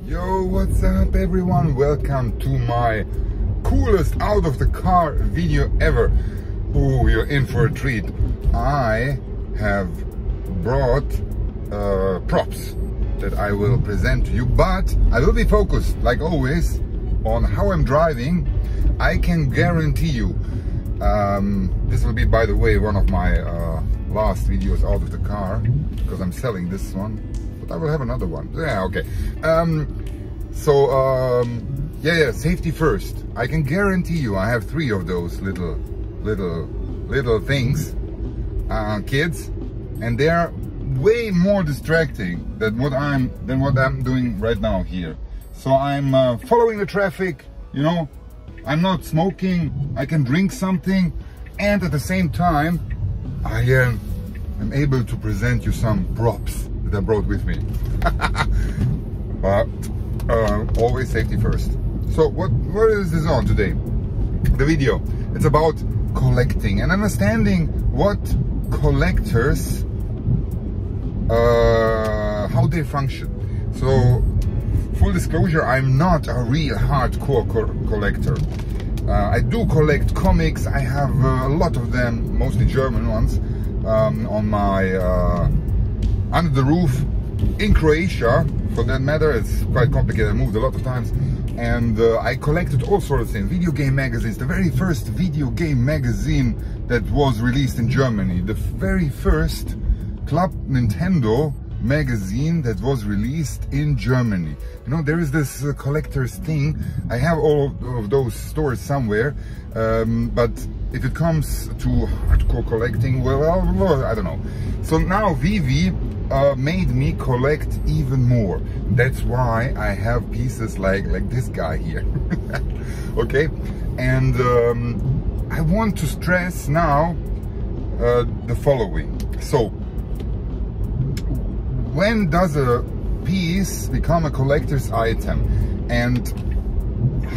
Yo, what's up everyone? Welcome to my coolest out of the car video ever. Oh, you're in for a treat. I have brought props that I will present to you, but I will be focused, like always, on how I'm driving. I can guarantee you, this will be, by the way, one of my last videos out of the car, because I'm selling this one, but I will have another one. Yeah, okay. Yeah, safety first. I can guarantee you, I have 3 of those little things, kids, and they're way more distracting than what I'm doing right now here. So I'm following the traffic, you know. I'm not smoking, I can drink something, and at the same time I am able to present you some props that I brought with me. But always safety first. So what is this on today? The video, it's about collecting and understanding what collectors, how they function. So full disclosure, I'm not a real hardcore collector. I do collect comics. I have a lot of them, mostly German ones, on my under the roof in Croatia, for that matter. It's quite complicated. I moved a lot of times, and I collected all sorts of things. Video game magazines. The very first video game magazine that was released in Germany. The very first Club Nintendo magazine that was released in Germany. You know, there is this collector's thing. I have all of those stores somewhere, but if it comes to hardcore collecting, well, I don't know. So now Vivi made me collect even more. That's why I have pieces like this guy here. Okay, and I want to stress now the following. So when does a piece become a collector's item, and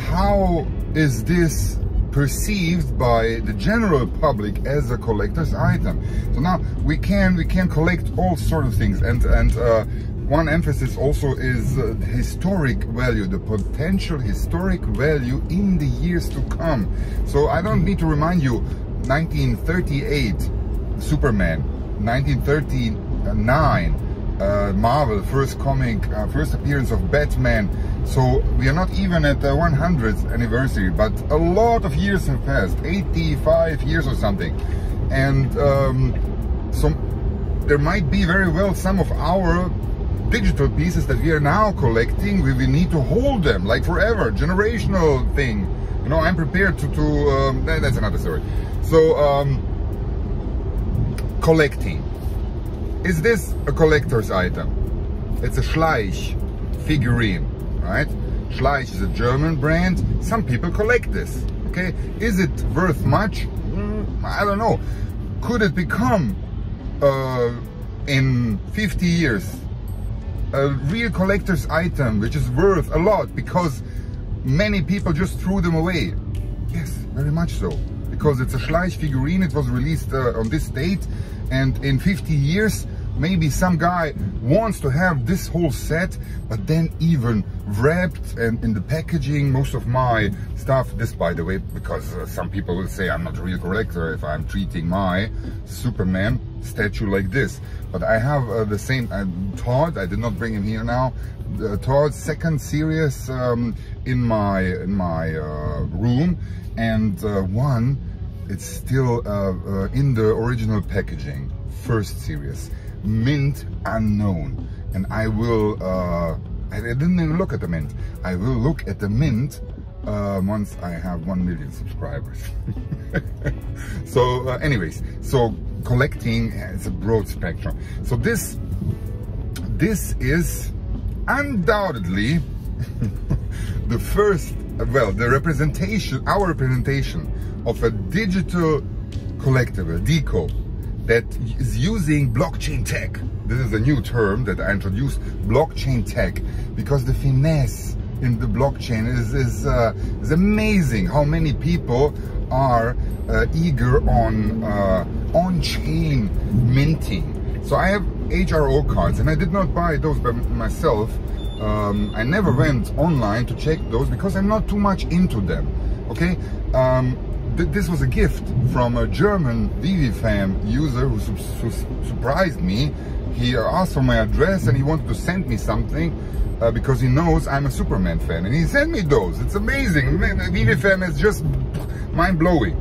how is this perceived by the general public as a collector's item? So now we can collect all sorts of things, and one emphasis also is the historic value, the potential historic value in the years to come. So I don't need to remind you, 1938 Superman, 1939 Marvel, first comic, first appearance of Batman. So we are not even at the 100th anniversary, but a lot of years have passed, 85 years or something. And so there might be very well some of our digital pieces that we are now collecting. We will need to hold them like forever, generational thing. You know, I'm prepared to that's another story. So collecting. Is this a collector's item? It's a Schleich figurine, right? Schleich is a German brand. Some people collect this, okay? Is it worth much? I don't know. Could it become, in 50 years, a real collector's item which is worth a lot because many people just threw them away? Yes, very much so. Because it's a Schleich figurine, it was released on this date, and in 50 years, maybe some guy wants to have this whole set, but then even wrapped and in the packaging. Most of my stuff, this by the way, because some people will say I'm not a real collector if I'm treating my Superman statue like this. But I have the same, Todd, I did not bring him here now, Todd's second series in my room, and one, it's still in the original packaging, first series, mint unknown. And I will, I didn't even look at the mint. I will look at the mint once I have 1 million subscribers. So anyways, so collecting is a broad spectrum. So this is undoubtedly the first, well, the representation, our representation of a digital collectible, deco, that is using blockchain tech. This is a new term that I introduced, blockchain tech, because the finesse in the blockchain is amazing. How many people are eager on on-chain minting. So I have HRO cards, and I did not buy those by myself. I never went online to check those because I'm not too much into them. Okay, this was a gift from a German ViviFam user who surprised me. He asked for my address and he wanted to send me something because he knows I'm a Superman fan, and he sent me those. It's amazing. ViviFam is just mind-blowing,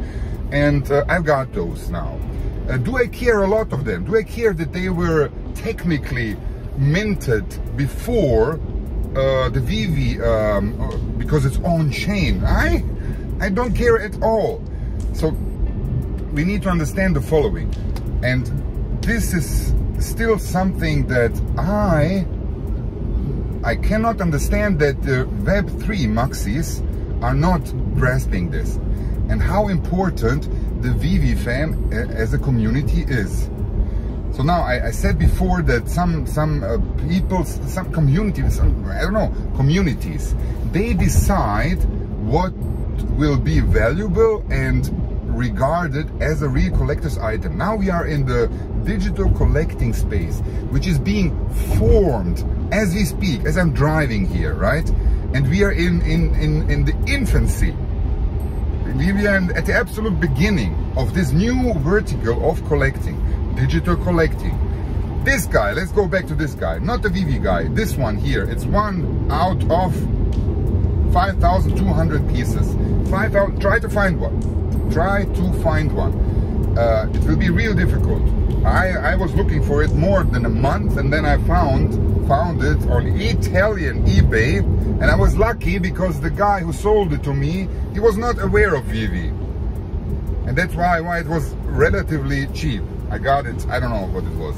and I've got those now. Do I care a lot of them? Do I care that they were technically minted before the Vivi because it's on chain? I don't care at all. So we need to understand the following, and this is still something that I cannot understand, that the Web3 maxis are not grasping this, and how important the ViviFam as a community is. So now I said before that some people, some communities, I don't know, communities, they decide what will be valuable and regarded as a real collector's item. Now we are in the digital collecting space, which is being formed as we speak, as I'm driving here, right? And we are in the infancy. We are at the absolute beginning of this new vertical of collecting, digital collecting. This guy, let's go back to this guy, not the Vivi guy, this one here, it's one out of 5,200 pieces. 5,000, try to find one. Try to find one. It will be real difficult. I was looking for it more than a month, and then I found it on Italian eBay, and I was lucky because the guy who sold it to me, he was not aware of Vivi, and that's why it was relatively cheap. I got it, I don't know what it was,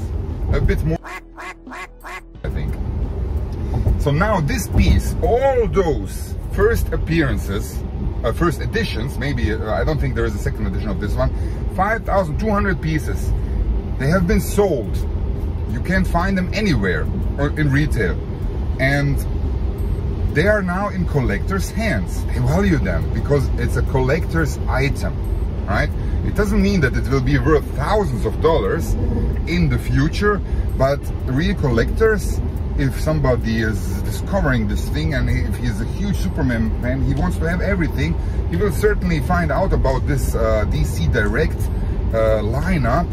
a bit more, I think. So now this piece, all those first appearances, first editions, maybe, I don't think there is a second edition of this one, 5,200 pieces, they have been sold. You can't find them anywhere or in retail, and they are now in collectors' hands. They value them because it's a collector's item, right? It doesn't mean that it will be worth thousands of dollars in the future, but real collectors, if somebody is discovering this thing and if he's a huge Superman fan, he wants to have everything, he will certainly find out about this DC Direct lineup,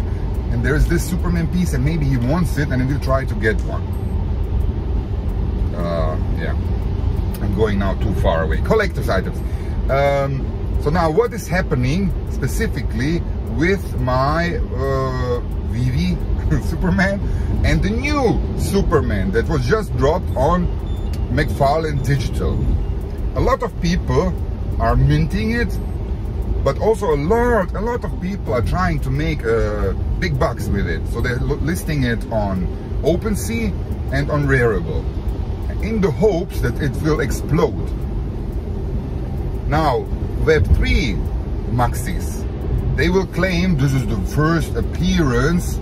and there's this Superman piece and maybe he wants it and he will try to get one. Yeah, I'm going now too far away. Collector's items. So now what is happening specifically with my Vivi Superman and the new Superman that was just dropped on McFarlane Digital? A lot of people are minting it, but also a lot of people are trying to make big bucks with it. So they're listing it on OpenSea and on Rarible, in the hopes that it will explode. Now, Web3 maxis, they will claim this is the first appearance,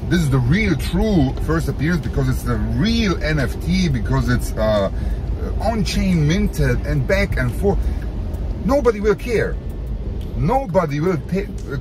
this is the real true first appearance because it's the real NFT, because it's on-chain minted and back and forth. Nobody will care. Nobody will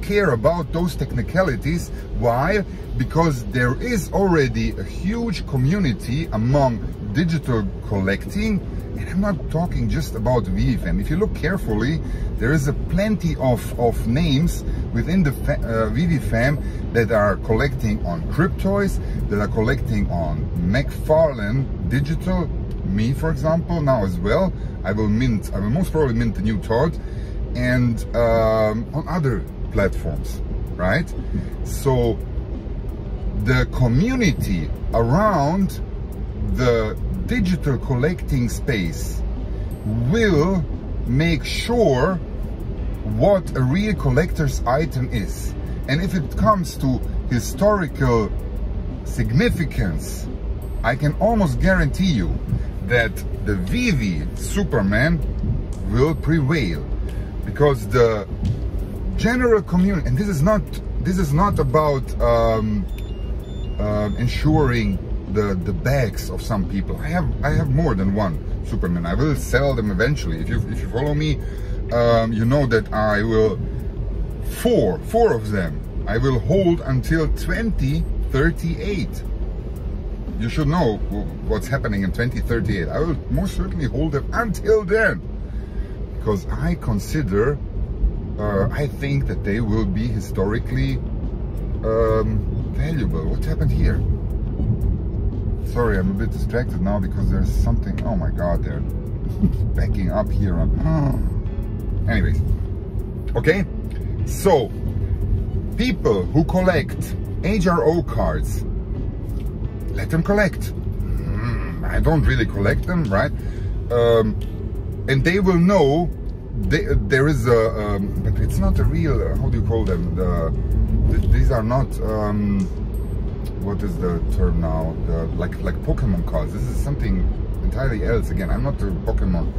care about those technicalities. Why? Because there is already a huge community among digital collecting, and I'm not talking just about ViviFam. If you look carefully, there is a plenty of names within the ViviFam that are collecting on cryptoys, that are collecting on McFarlane Digital. Me, for example, now as well. I will most probably mint the new Todd, and on other platforms, right? So the community around the digital collecting space will make sure what a real collector's item is. And if it comes to historical significance, I can almost guarantee you that the Vivi Superman will prevail, because the general community, and this is not about ensuring the bags of some people. I have more than one Superman. I will sell them eventually. If you follow me, you know that I will four of them I will hold until 2038. you should know what's happening in 2038. I will most certainly hold them until then, because I consider, I think that they will be historically valuable. What happened here? Sorry, I'm a bit distracted now because there's something. Oh my God, they're backing up here. Anyways, okay. So, people who collect HRO cards, let them collect. I don't really collect them, right? And they will know there is a, but it's not a real, how do you call them? These are not, what is the term now? Like Pokemon cards. This is something entirely else. Again, I'm not a Pokemon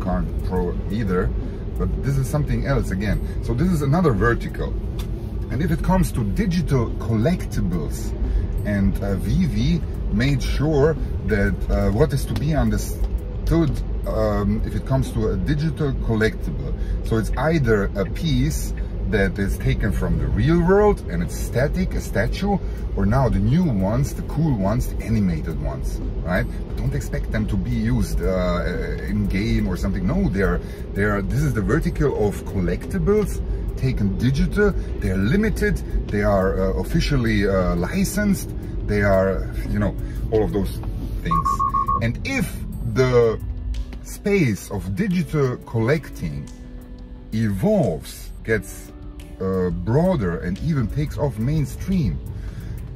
card pro either, but this is something else again. So this is another vertical. And if it comes to digital collectibles, and Vivi made sure that what is to be understood if it comes to a digital collectible. So it's either a piece that is taken from the real world and it's static, a statue, or now the new ones, the cool ones, the animated ones, right? But don't expect them to be used in game or something. No, this is the vertical of collectibles taken digital. They're limited, they are officially licensed, they are, you know, all of those things. And if the space of digital collecting evolves, gets broader and even takes off mainstream,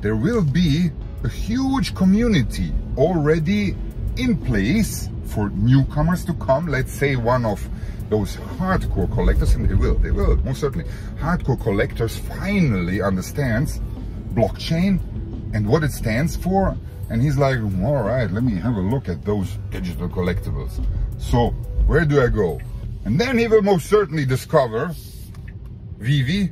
there will be a huge community already in place for newcomers to come. Let's say one of those hardcore collectors, and they will most certainly, hardcore collectors finally understands blockchain and what it stands for, and he's like, all right, let me have a look at those digital collectibles. So where do I go? And then he will most certainly discover Vivi,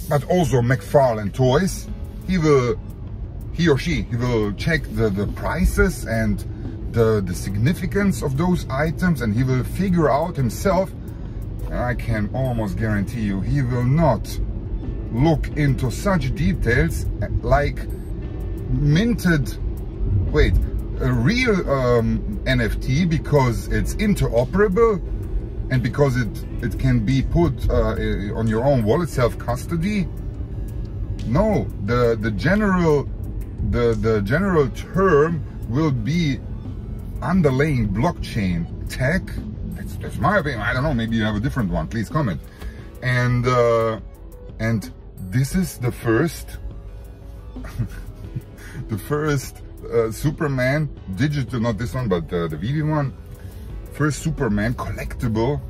but also McFarlane Toys. He or she will check the prices and the significance of those items, and he will figure out himself, and I can almost guarantee you, he will not look into such details like minted, a real NFT, because it's interoperable and because it can be put on your own wallet, self-custody. No, the general term will be underlying blockchain tech. That's my opinion. I don't know, maybe you have a different one, please comment. And this is the first the first Superman digital, not this one, but the Vivi one, first Superman collectible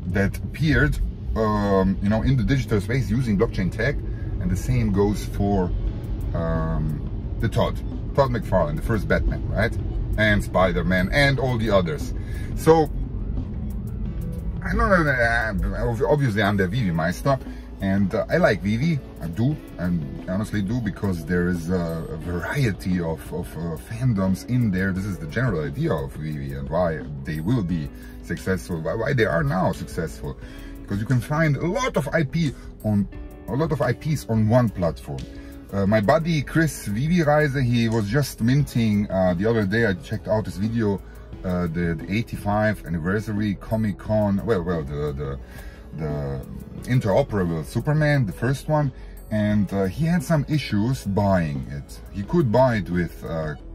that appeared you know, in the digital space using blockchain tech. And the same goes for the Todd McFarlane, the first Batman, right? And Spider-Man and all the others. So I know, obviously I'm the Vivi Meister, and I like Vivi. I do, and I honestly do, because there is a variety of fandoms in there. This is the general idea of Vivi and why they will be successful, why they are now successful, because you can find a lot of IPs on one platform. My buddy Chris Vivi Reise, he was just minting the other day. I checked out his video, the 85th anniversary Comic-Con, the interoperable Superman, the first one, and he had some issues buying it. He could buy it with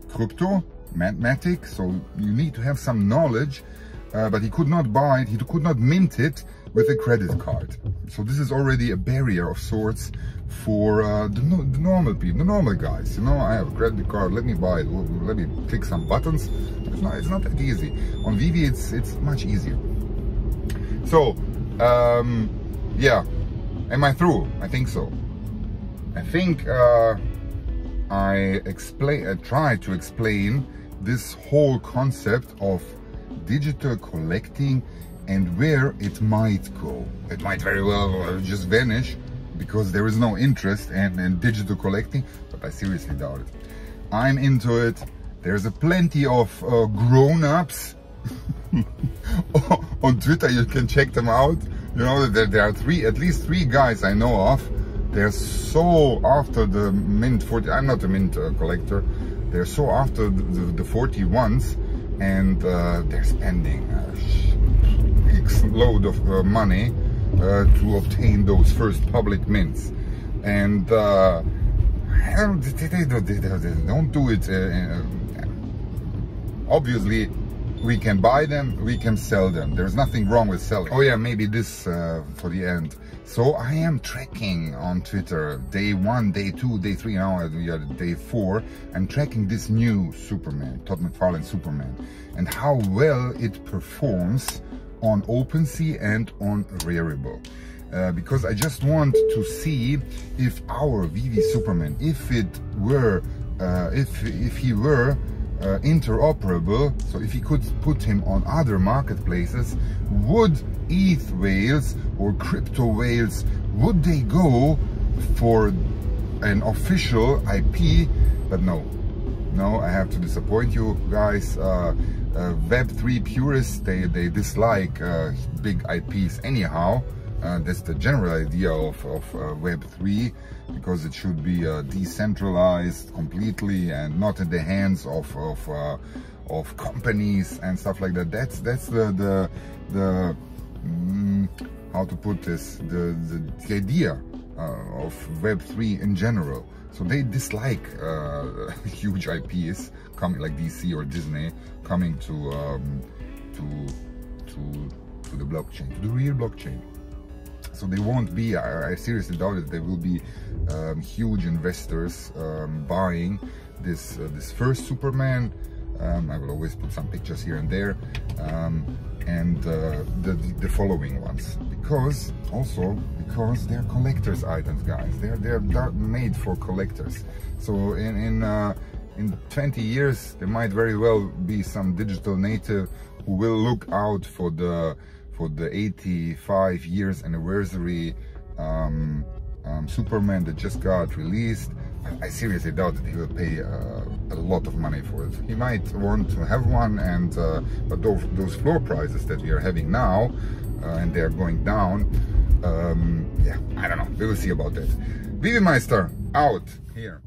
crypto, Matic, so you need to have some knowledge, but he could not buy it, he could not mint it with a credit card. So this is already a barrier of sorts for the normal people, the normal guys. You know, I have a credit card, let me buy it, let me click some buttons. It's not that easy. On Vivi it's much easier. So yeah, am I through? I think so. I think I tried to explain this whole concept of digital collecting and where it might go. It might very well just vanish because there is no interest in digital collecting, but I seriously doubt it. I'm into it. There's plenty of grown-ups on Twitter. You can check them out. You know, there are at least three guys I know of they're so after the mint 40. I'm not a mint collector. They're so after the 41s, and they're spending X load of money to obtain those first public mints, and they don't do it. Obviously, we can buy them, we can sell them. There's nothing wrong with selling. Oh yeah, maybe this for the end. So I am tracking on Twitter day 1, day 2, day 3, now we are day 4. I'm tracking this new Superman, Todd McFarlane Superman, and how well it performs on OpenSea and on Rarible. Because I just want to see if our VV Superman, if it were, if he were interoperable, so if you could put him on other marketplaces, would ETH whales or crypto whales, would they go for an official IP? But no, I have to disappoint you guys. Web3 purists, they dislike big IPs anyhow. That's the general idea of Web3, because it should be decentralized completely and not in the hands of companies and stuff like that. That's the how to put this, the idea of Web3 in general. So they dislike huge IPs coming, like DC or Disney, coming to the blockchain, to the real blockchain. So they won't be, I seriously doubt it, there will be huge investors buying this first Superman. I will always put some pictures here and there, and the following ones, because they're collectors items, guys. They're made for collectors. So in 20 years there might very well be some digital native who will look out for the 85 years anniversary Superman that just got released. I seriously doubt that he will pay a lot of money for it. He might want to have one, and but those floor prices that we are having now, and they are going down, yeah, I don't know. We will see about that. VV Meister out here.